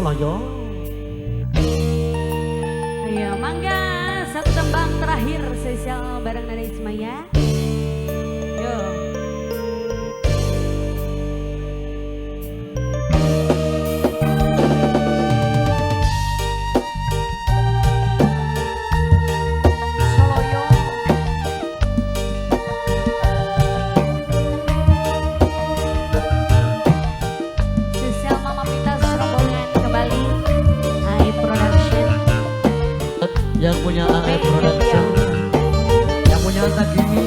Soloyo. Ayo mangga satu tembang terakhir spesial bareng Nada Ismaya. Yo. Yang punya AF Production, yang punya Takimi.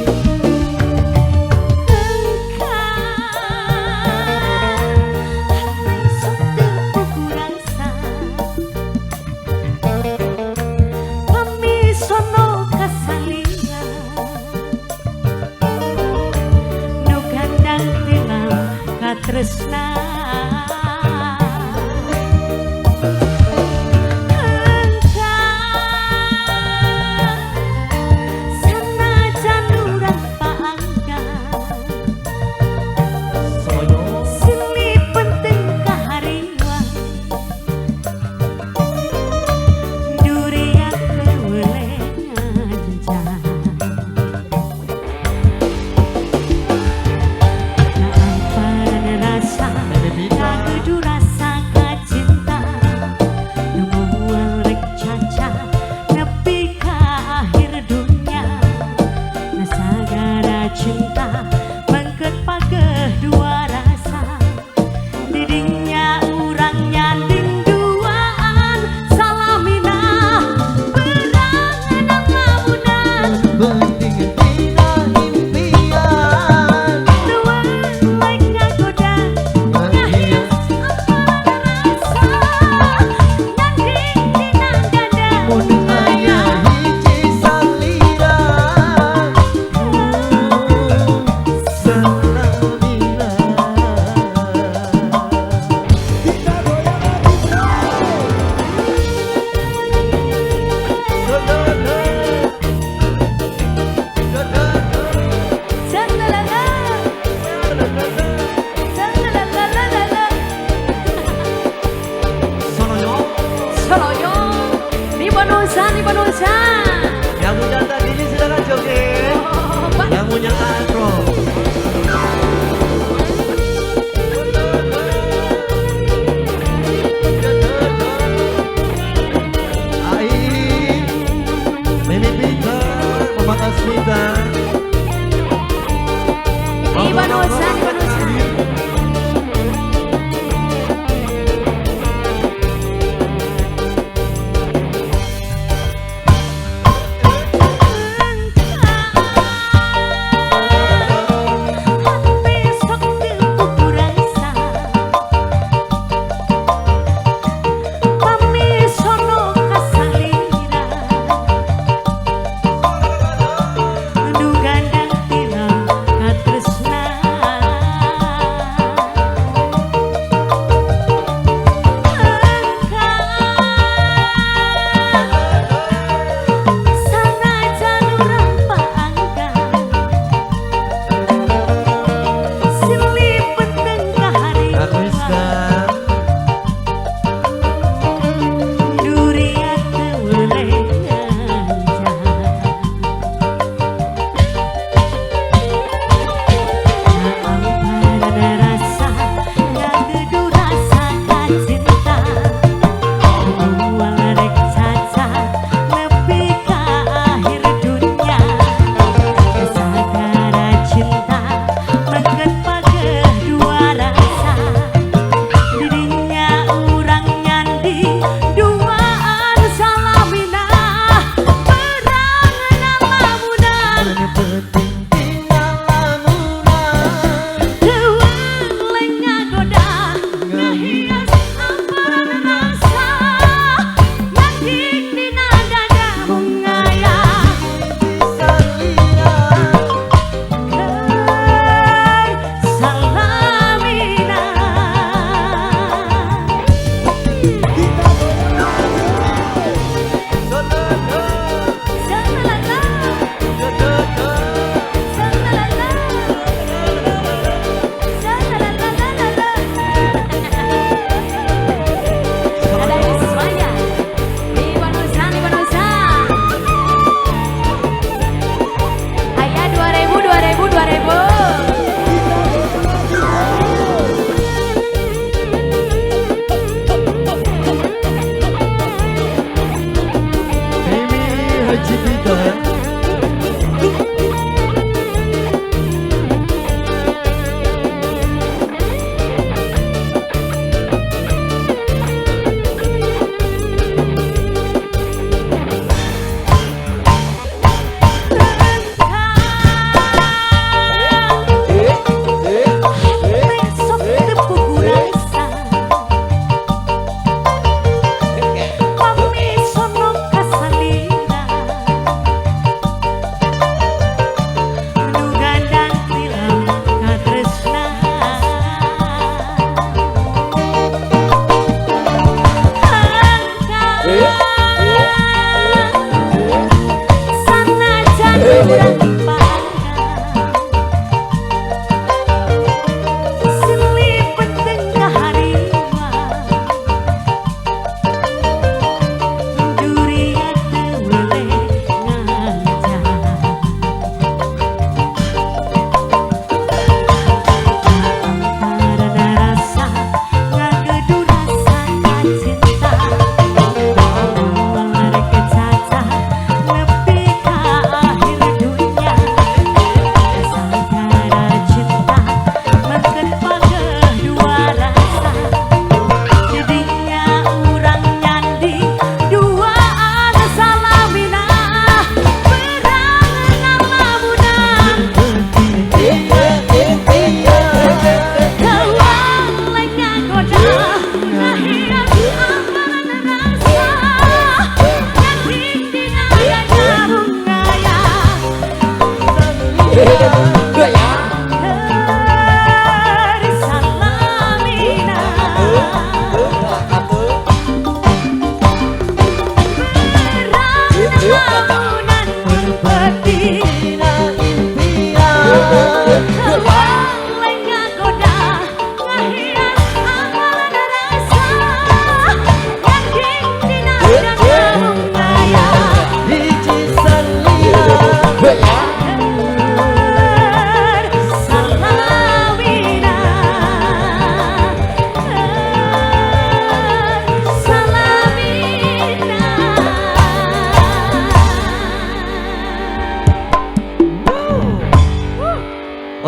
Tresna cinta mengket pageh dua rasa dirinya urangnya duaan salamina berang enak lamunan Penting tina impian tuan baik ngagoda ngahias apa rasa nyandik dina dada mun aya hiji salira. Soloyo, di Bonusa. Yang punya tadi ini silakan joget. Yang punya Afro. Ai, Mimi Peter, Mama Asmita. Di Bonusa. Tresna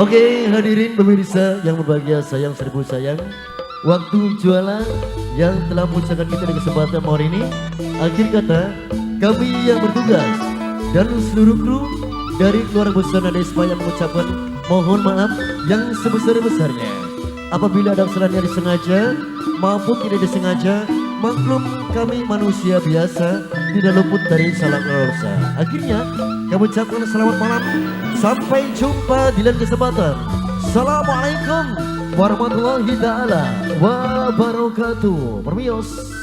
Oke, hadirin pemirsa yang berbahagia, sayang seribu sayang. Waktu jualan yang telah mengucapkan kita di kesempatan hari ini. Akhir kata, kami yang bertugas dan seluruh kru dari keluarga besar Nada Ismaya mengucapkan mohon maaf yang sebesar-besarnya. Apabila ada kesalahan yang disengaja maupun tidak disengaja, maklum kami manusia biasa, tidak luput dari salah dosa. Akhirnya, kami ucapkan selamat malam. Sampai jumpa di lain kesempatan. Assalamualaikum warahmatullahi taala wabarakatuh. Permios.